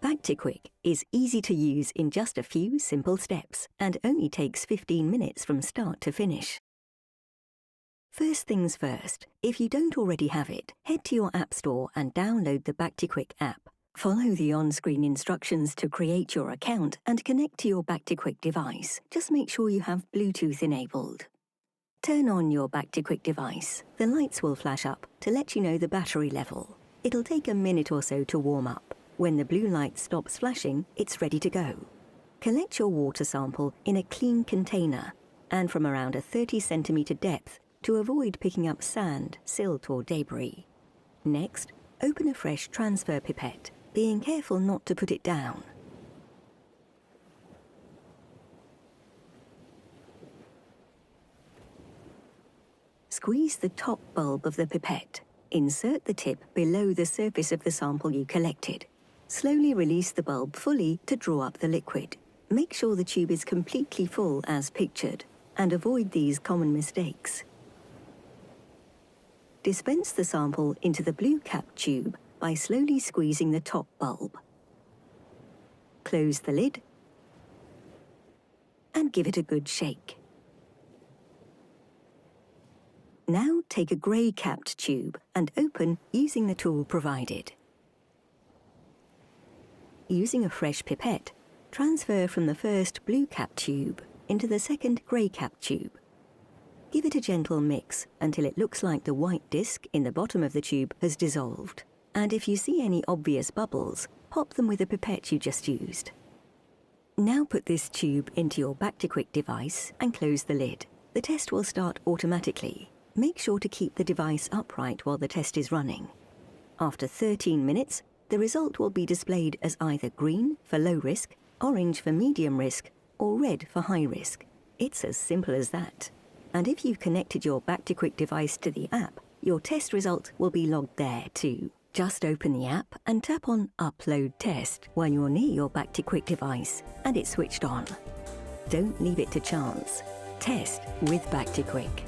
Bactiquick is easy to use in just a few simple steps and only takes 15 minutes from start to finish. First things first, if you don't already have it, head to your App Store and download the Bactiquick app. Follow the on-screen instructions to create your account and connect to your Bactiquick device. Just make sure you have Bluetooth enabled. Turn on your Bactiquick device. The lights will flash up to let you know the battery level. It'll take a minute or so to warm up. When the blue light stops flashing, it's ready to go. Collect your water sample in a clean container and from around a 30 centimeter depth to avoid picking up sand, silt or debris. Next, open a fresh transfer pipette, being careful not to put it down. Squeeze the top bulb of the pipette. Insert the tip below the surface of the sample you collected. Slowly release the bulb fully to draw up the liquid. Make sure the tube is completely full as pictured, and avoid these common mistakes. Dispense the sample into the blue cap tube by slowly squeezing the top bulb. Close the lid and give it a good shake. Now take a grey capped tube and open using the tool provided. Using a fresh pipette, transfer from the first blue cap tube into the second grey cap tube. Give it a gentle mix until it looks like the white disc in the bottom of the tube has dissolved. And if you see any obvious bubbles, pop them with the pipette you just used. Now put this tube into your Bactiquick device and close the lid. The test will start automatically. Make sure to keep the device upright while the test is running. After 13 minutes, the result will be displayed as either green for low risk, orange for medium risk, or red for high risk. It's as simple as that. And if you've connected your Bactiquick device to the app, your test result will be logged there too. Just open the app and tap on Upload Test when you're near your Bactiquick device and it's switched on. Don't leave it to chance. Test with Bactiquick.